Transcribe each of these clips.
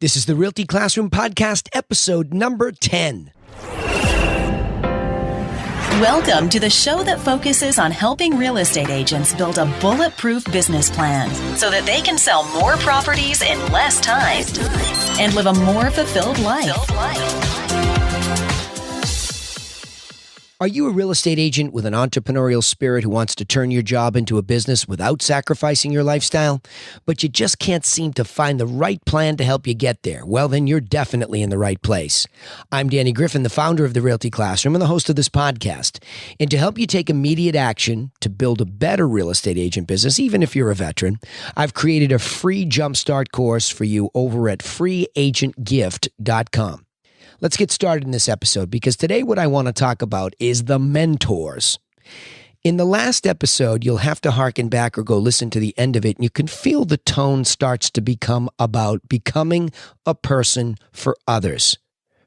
This is the Realty Classroom Podcast, episode number 10. Welcome to the show that focuses on helping real estate agents build a bulletproof business plan so that they can sell more properties in less time and live a more fulfilled life. Are you a real estate agent with an entrepreneurial spirit who wants to turn your job into a business without sacrificing your lifestyle, but you just can't seem to find the right plan to help you get there? Well, then you're definitely in the right place. I'm Danny Griffin, the founder of the Realty Classroom and the host of this podcast. And to help you take immediate action to build a better real estate agent business, even if you're a veteran, I've created a free jumpstart course for you over at freeagentgift.com. Let's get started in this episode because today what I want to talk about is the mentors. In the last episode, you'll have to harken back or go listen to the end of it, and you can feel the tone starts to become about becoming a person for others.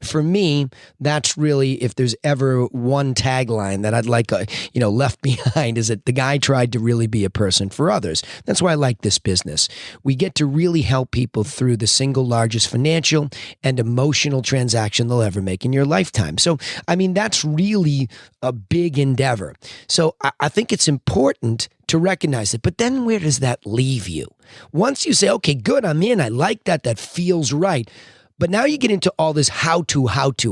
For me, that's really, if there's ever one tagline that I'd like, left behind, is that the guy tried to really be a person for others. That's why I like this business. We get to really help people through the single largest financial and emotional transaction they'll ever make in your lifetime. So, that's really a big endeavor. So I think it's important to recognize it. But then where does that leave you? Once you say, okay, good, I'm in, I like that, that feels right. But now you get into all this how to.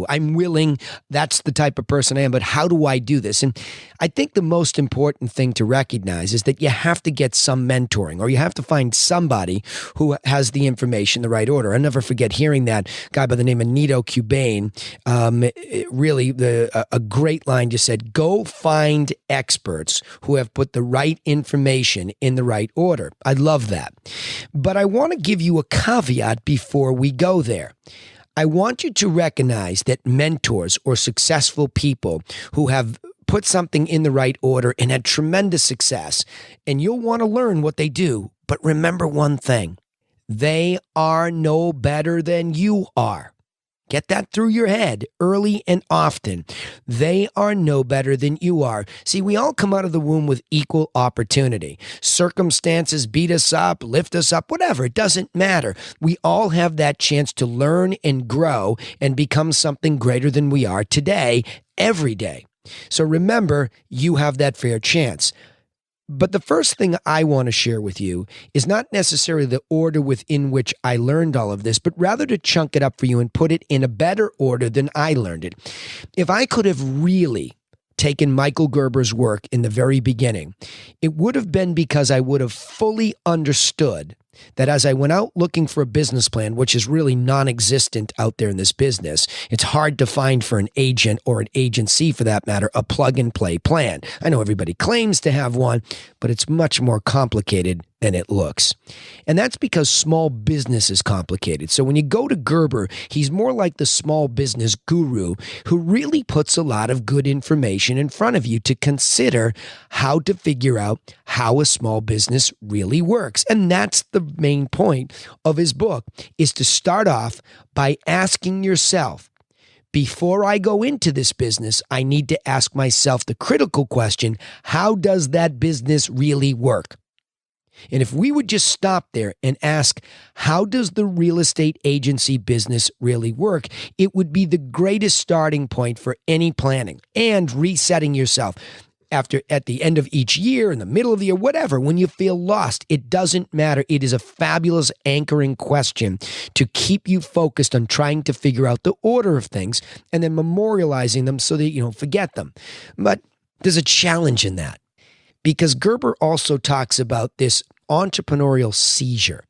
I'm willing, that's the type of person I am, but how do I do this? And I think the most important thing to recognize is that you have to get some mentoring, or you have to find somebody who has the information in the right order. I'll never forget hearing that guy by the name of Nito Cubain. A great line just said, go find experts who have put the right information in the right order. I love that. But I want to give you a caveat before we go there. I want you to recognize that mentors or successful people who have put something in the right order and had tremendous success, and you'll want to learn what they do. But remember one thing, they are no better than you are. Get that through your head early and often. They are no better than you are. See, we all come out of the womb with equal opportunity. Circumstances beat us up, lift us up, whatever. It doesn't matter. We all have that chance to learn and grow and become something greater than we are today, every day. So remember, you have that fair chance. But the first thing I want to share with you is not necessarily the order within which I learned all of this, but rather to chunk it up for you and put it in a better order than I learned it. If I could have really taken Michael Gerber's work in the very beginning, it would have been because I would have fully understood that as I went out looking for a business plan, which is really non-existent out there in this business, it's hard to find for an agent or an agency for that matter, a plug-and-play plan. I know everybody claims to have one, but it's much more complicated than it looks. And that's because small business is complicated. So when you go to Gerber, he's more like the small business guru who really puts a lot of good information in front of you to consider how to figure out how a small business really works. And that's the main point of his book, is to start off by asking yourself, before I go into this business, I need to ask myself the critical question, how does that business really work? And if we would just stop there and ask, how does the real estate agency business really work? It would be the greatest starting point for any planning and resetting yourself. At the end of each year, in the middle of the year, whatever, when you feel lost, it doesn't matter. It is a fabulous anchoring question to keep you focused on trying to figure out the order of things and then memorializing them so that you don't forget them. But there's a challenge in that, because Gerber also talks about this entrepreneurial seizure.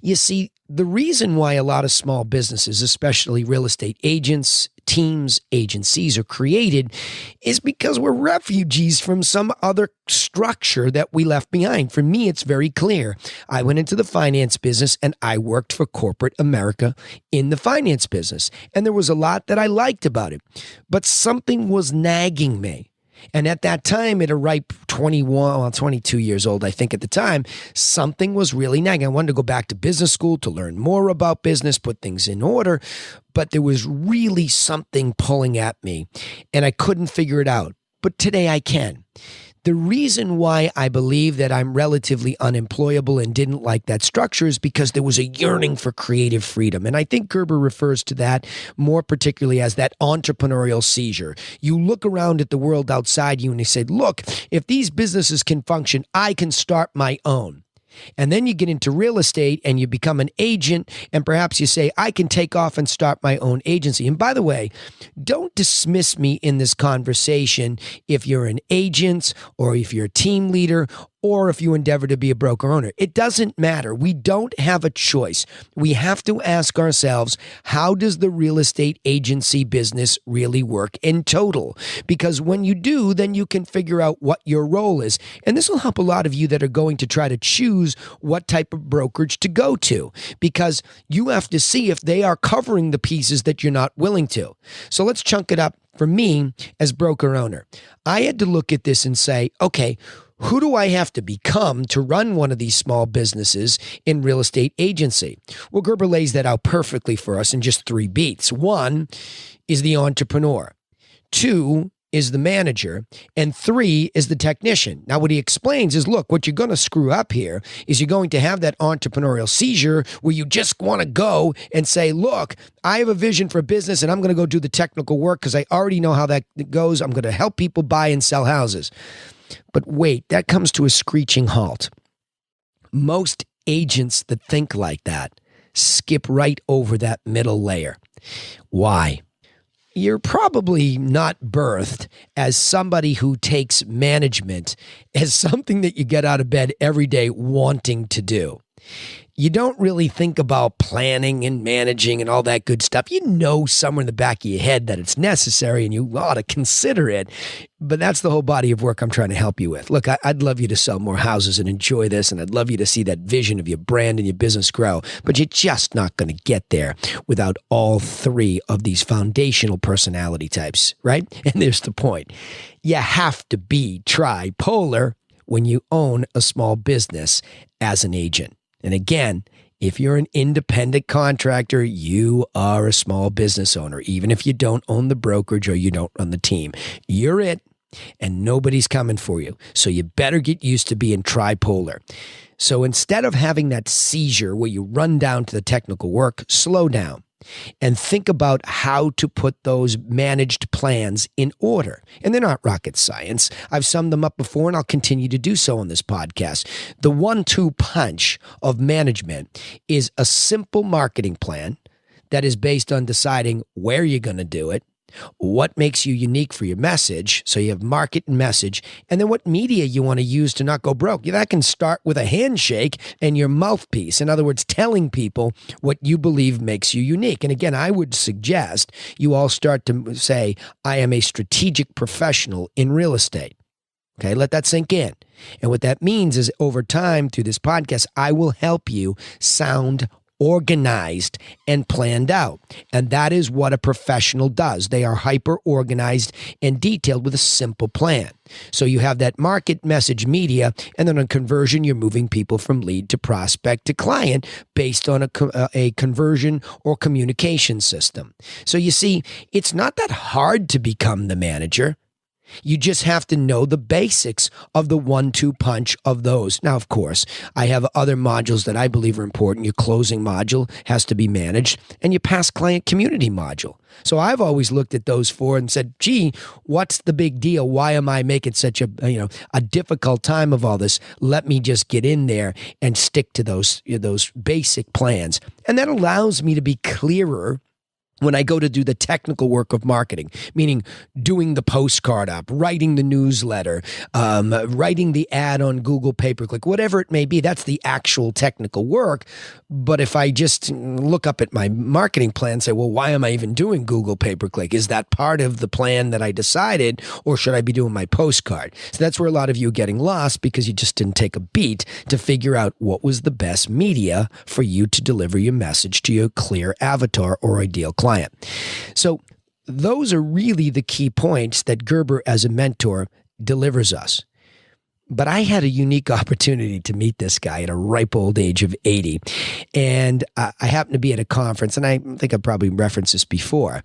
You see, the reason why a lot of small businesses, especially real estate agents, teams, agencies are created is because we're refugees from some other structure that we left behind. For me, it's very clear. I went into the finance business and I worked for corporate America in the finance business. And there was a lot that I liked about it, but something was nagging me. And at that time, at a ripe 22 years old, I think at the time, something was really nagging. I wanted to go back to business school to learn more about business, put things in order, but there was really something pulling at me, and I couldn't figure it out. But today I can. The reason why I believe that I'm relatively unemployable and didn't like that structure is because there was a yearning for creative freedom. And I think Gerber refers to that more particularly as that entrepreneurial seizure. You look around at the world outside you and you say, look, if these businesses can function, I can start my own. And then you get into real estate and you become an agent, and perhaps you say, I can take off and start my own agency. And by the way, don't dismiss me in this conversation if you're an agent or if you're a team leader or if you endeavor to be a broker owner. It doesn't matter. We don't have a choice. We have to ask ourselves, how does the real estate agency business really work in total? Because when you do, then you can figure out what your role is. And this will help a lot of you that are going to try to choose what type of brokerage to go to, because you have to see if they are covering the pieces that you're not willing to. So let's chunk it up. For me, as broker owner, I had to look at this and say, okay, who do I have to become to run one of these small businesses in real estate agency? Well, Gerber lays that out perfectly for us in just 3 beats. 1 is the entrepreneur. 2 is the manager, and 3 is the technician. Now, what he explains is, look, what you're going to screw up here is you're going to have that entrepreneurial seizure where you just want to go and say, look, I have a vision for a business and I'm going to go do the technical work because I already know how that goes. I'm going to help people buy and sell houses. But wait, that comes to a screeching halt. Most agents that think like that skip right over that middle layer. Why? You're probably not birthed as somebody who takes management as something that you get out of bed every day wanting to do. You don't really think about planning and managing and all that good stuff. You know somewhere in the back of your head that it's necessary and you ought to consider it. But that's the whole body of work I'm trying to help you with. Look, I'd love you to sell more houses and enjoy this, and I'd love you to see that vision of your brand and your business grow. But you're just not going to get there without all 3 of these foundational personality types, right? And there's the point. You have to be tripolar when you own a small business as an agent. And again, if you're an independent contractor, you are a small business owner, even if you don't own the brokerage or you don't run the team. You're it, and nobody's coming for you. So you better get used to being tripolar. So instead of having that seizure where you run down to the technical work, slow down and think about how to put those managed plans in order. And they're not rocket science. I've summed them up before, and I'll continue to do so on this podcast. The 1-2 punch of management is a simple marketing plan that is based on deciding where you're going to do it, what makes you unique for your message, so you have market and message, and then what media you want to use to not go broke. That can start with a handshake and your mouthpiece. In other words, telling people what you believe makes you unique. And again, I would suggest you all start to say, I am a strategic professional in real estate. Okay, let that sink in. And what that means is over time through this podcast, I will help you sound organized and planned out. And that is what a professional does. They are hyper organized and detailed with a simple plan. So you have that market, message, media, and then on conversion, you're moving people from lead to prospect to client based on a conversion or communication system. So you see, it's not that hard to become the manager. You just have to know the basics of the 1-2 punch of those. Now, of course, I have other modules that I believe are important. Your closing module has to be managed, and your past client community module. So I've always looked at those 4 and said, gee, what's the big deal? Why am I making such a difficult time of all this? Let me just get in there and stick to those basic plans. And that allows me to be clearer when I go to do the technical work of marketing, meaning doing the postcard up, writing the newsletter, writing the ad on Google pay-per-click, whatever it may be, that's the actual technical work. But if I just look up at my marketing plan and say, well, why am I even doing Google pay-per-click? Is that part of the plan that I decided, or should I be doing my postcard? So that's where a lot of you are getting lost because you just didn't take a beat to figure out what was the best media for you to deliver your message to your clear avatar or ideal client. So those are really the key points that Gerber as a mentor delivers us. But I had a unique opportunity to meet this guy at a ripe old age of 80. And I happened to be at a conference, and I think I've probably referenced this before,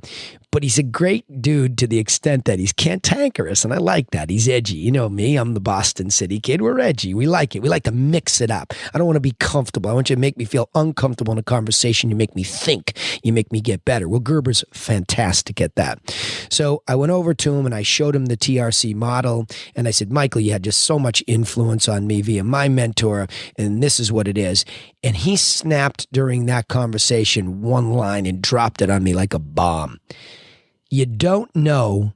but he's a great dude to the extent that he's cantankerous, and I like that. He's edgy. You know me, I'm the Boston City kid. We're edgy. We like it. We like to mix it up. I don't want to be comfortable. I want you to make me feel uncomfortable in a conversation. You make me think. You make me get better. Well, Gerber's fantastic at that. So I went over to him, and I showed him the TRC model, and I said, Michael, you had just so much influence on me via my mentor, and this is what it is. And he snapped during that conversation one line and dropped it on me like a bomb. You don't know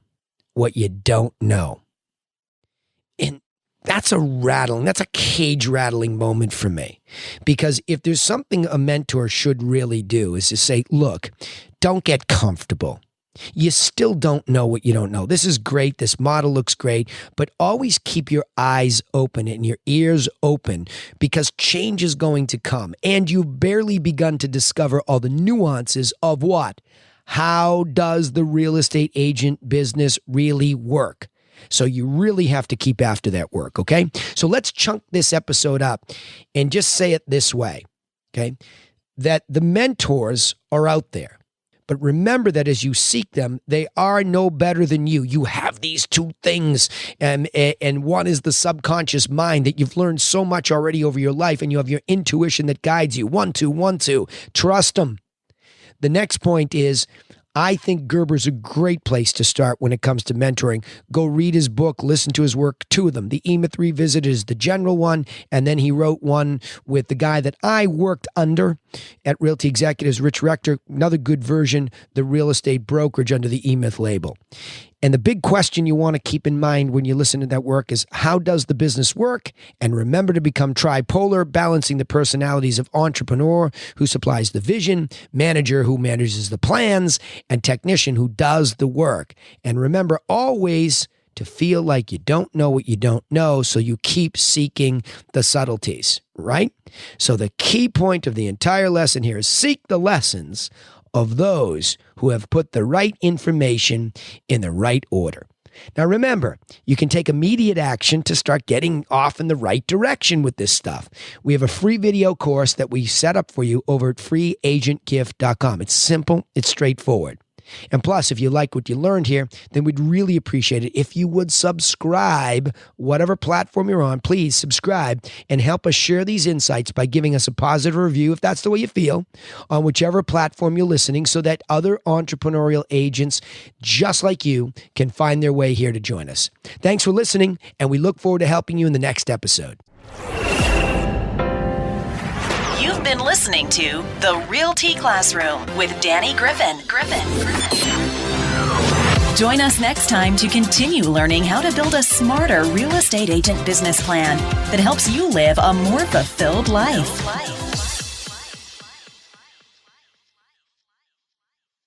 what you don't know. And that's a cage rattling moment for me. Because if there's something a mentor should really do is to say, look, don't get comfortable. You still don't know what you don't know. This is great. This model looks great, but always keep your eyes open and your ears open because change is going to come. And you've barely begun to discover all the nuances of what? How does the real estate agent business really work? So you really have to keep after that work, okay? So let's chunk this episode up and just say it this way, okay? That the mentors are out there. But remember that as you seek them, they are no better than you. You have these two things, and one is the subconscious mind that you've learned so much already over your life, and you have your intuition that guides you. 1, 2, 1, 2. Trust them. The next point is, I think Gerber's a great place to start when it comes to mentoring. Go read his book, listen to his work, 2 of them. The E-Myth Revisited is the general one, and then he wrote one with the guy that I worked under at Realty Executives, Rich Rector, another good version, The Real Estate Brokerage under the E-Myth label. And the big question you want to keep in mind when you listen to that work is, how does the business work? And remember to become tripolar, balancing the personalities of entrepreneur who supplies the vision, manager who manages the plans, and technician who does the work. And remember always to feel like you don't know what you don't know, so you keep seeking the subtleties, right? So the key point of the entire lesson here is seek the lessons of those who have put the right information in the right order. Now remember, you can take immediate action to start getting off in the right direction with this stuff. We have a free video course that we set up for you over at freeagentgift.com. It's simple, it's straightforward. And plus, if you like what you learned here, then we'd really appreciate it if you would subscribe, whatever platform you're on, please subscribe and help us share these insights by giving us a positive review, if that's the way you feel, on whichever platform you're listening, so that other entrepreneurial agents just like you can find their way here to join us. Thanks for listening, and we look forward to helping you in the next episode. You've been listening to The Realty Classroom with Danny Griffin. Join us next time to continue learning how to build a smarter real estate agent business plan that helps you live a more fulfilled life.